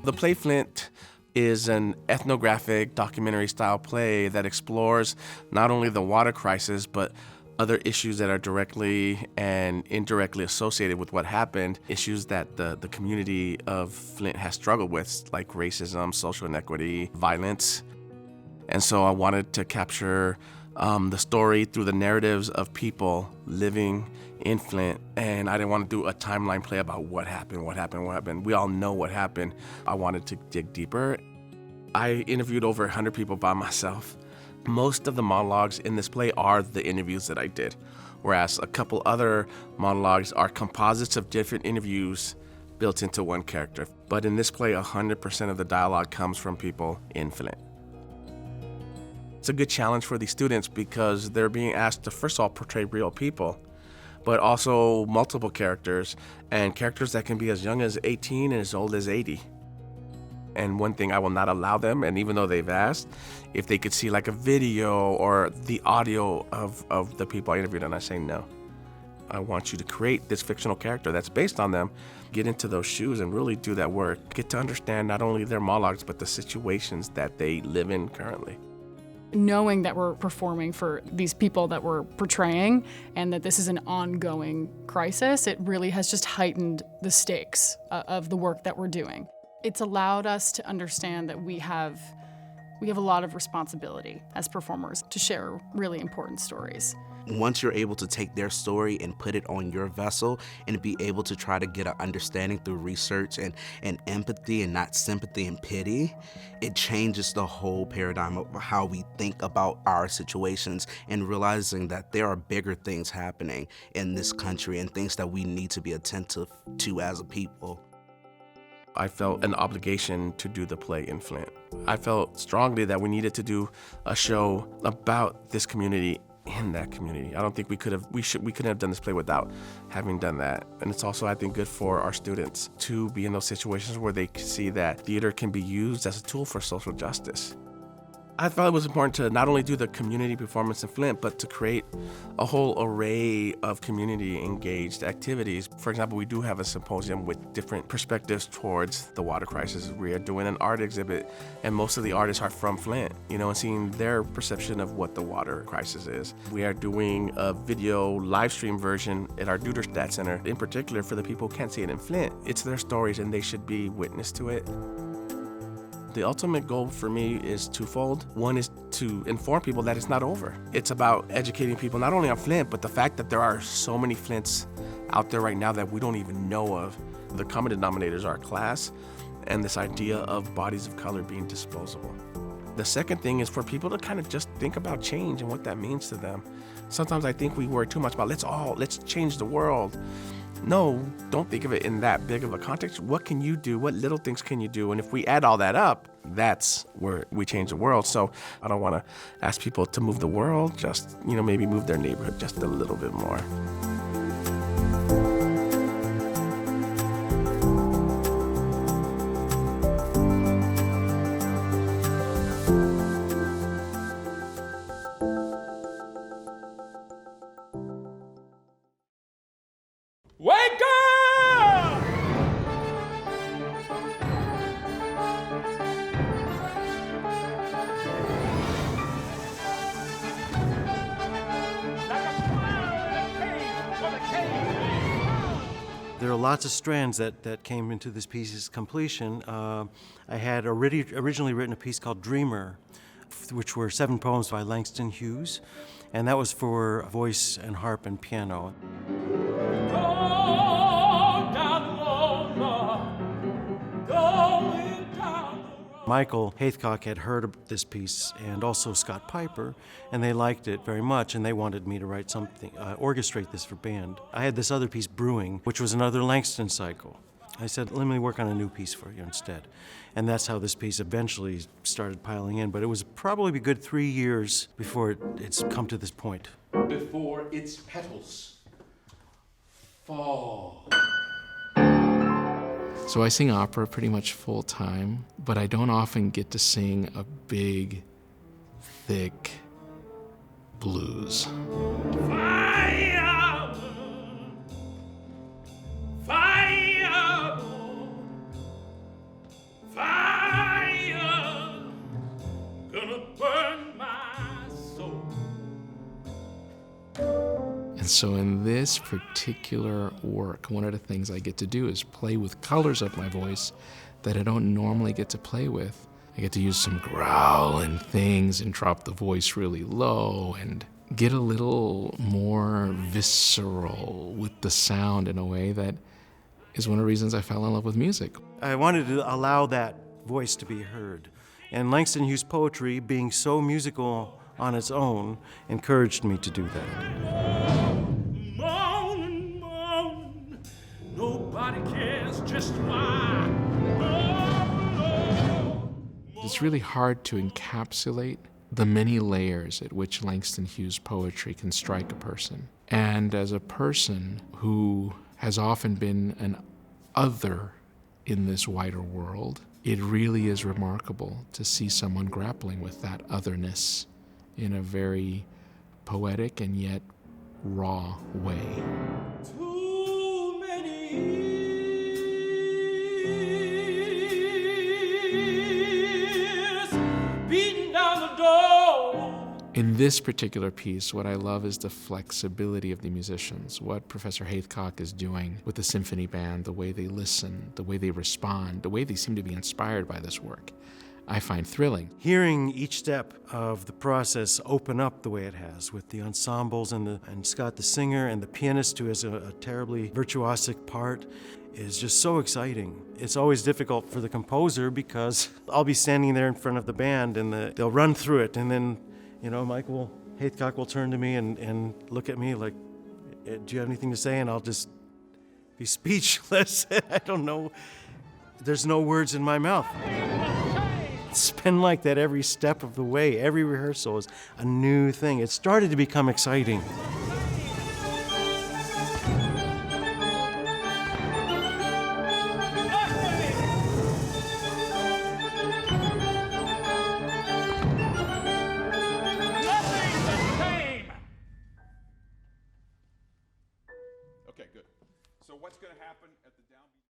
The play Flint is an ethnographic documentary-style play that explores not only the water crisis, but other issues that are directly and indirectly associated with what happened, issues that the community of Flint has struggled with, like racism, social inequity, violence. And so I wanted to capture the story through the narratives of people living in Flint, and I didn't want to do a timeline play about what happened. We all know what happened. I wanted to dig deeper. I interviewed over 100 people by myself. Most of the monologues in this play are the interviews that I did, whereas a couple other monologues are composites of different interviews built into one character. But in this play, 100% of the dialogue comes from people in Flint. It's a good challenge for these students because they're being asked to, first of all, portray real people, but also multiple characters, and characters that can be as young as 18 and as old as 80. And one thing I will not allow them, and even though they've asked, if they could see like a video or the audio of the people I interviewed, and I say no. I want you to create this fictional character that's based on them, get into those shoes and really do that work. Get to understand not only their monologues, but the situations that they live in currently. Knowing that we're performing for these people that we're portraying and that this is an ongoing crisis, it really has just heightened the stakes of the work that we're doing. It's allowed us to understand that we have a lot of responsibility as performers to share really important stories. Once you're able to take their story and put it on your vessel and be able to try to get an understanding through research and empathy and not sympathy and pity, it changes the whole paradigm of how we think about our situations and realizing that there are bigger things happening in this country and things that we need to be attentive to as a people. I felt an obligation to do the play in Flint. I felt strongly that we needed to do a show about this community in that community. I don't think we couldn't have done this play without having done that. And it's also, I think, good for our students to be in those situations where they see that theater can be used as a tool for social justice. I felt it was important to not only do the community performance in Flint, but to create a whole array of community-engaged activities. For example, we do have a symposium with different perspectives towards the water crisis. We are doing an art exhibit, and most of the artists are from Flint, and seeing their perception of what the water crisis is. We are doing a video live stream version at our Duderstadt Center, in particular for the people who can't see it in Flint. It's their stories, and they should be witness to it. The ultimate goal for me is twofold. One is to inform people that it's not over. It's about educating people not only on Flint, but the fact that there are so many Flints out there right now that we don't even know of. The common denominators are class and this idea of bodies of color being disposable. The second thing is for people to kind of just think about change and what that means to them. Sometimes I think we worry too much about let's change the world. No, don't think of it in that big of a context. What can you do? What little things can you do? And if we add all that up, that's where we change the world. So I don't want to ask people to move the world, just, maybe move their neighborhood just a little bit more. Wake up! There are lots of strands that came into this piece's completion. I had originally written a piece called Dreamer, which were 7 poems by Langston Hughes, and that was for voice and harp and piano. Michael Haithcock had heard of this piece, and also Scott Piper, and they liked it very much, and they wanted me to write something, orchestrate this for band. I had this other piece brewing, which was another Langston cycle. I said, let me work on a new piece for you instead. And that's how this piece eventually started piling in, but it was probably a good 3 years before it's come to this point. Before its petals fall. So I sing opera pretty much full time, but I don't often get to sing a big, thick blues. Fire! Fire! Fire! so in this particular work, one of the things I get to do is play with colors of my voice that I don't normally get to play with. I get to use some growling things and drop the voice really low and get a little more visceral with the sound in a way that is one of the reasons I fell in love with music. I wanted to allow that voice to be heard. And Langston Hughes' poetry, being so musical on its own, encouraged me to do that. Moan, moan, nobody cares just why. It's really hard to encapsulate the many layers at which Langston Hughes' poetry can strike a person. And as a person who has often been an other in this wider world, it really is remarkable to see someone grappling with that otherness in a very poetic and yet raw way. Too many years beating down the door. In this particular piece, what I love is the flexibility of the musicians, what Professor Haithcock is doing with the symphony band, the way they listen, the way they respond, the way they seem to be inspired by this work, I find thrilling. Hearing each step of the process open up the way it has with the ensembles and Scott the singer and the pianist who has a terribly virtuosic part is just so exciting. It's always difficult for the composer because I'll be standing there in front of the band and they'll run through it, and then Michael Haithcock will turn to me and look at me like, do you have anything to say? And I'll just be speechless. I don't know. There's no words in my mouth. It's been like that every step of the way. Every rehearsal is a new thing. It started to become exciting. Okay, good. So what's going to happen at the downbeat?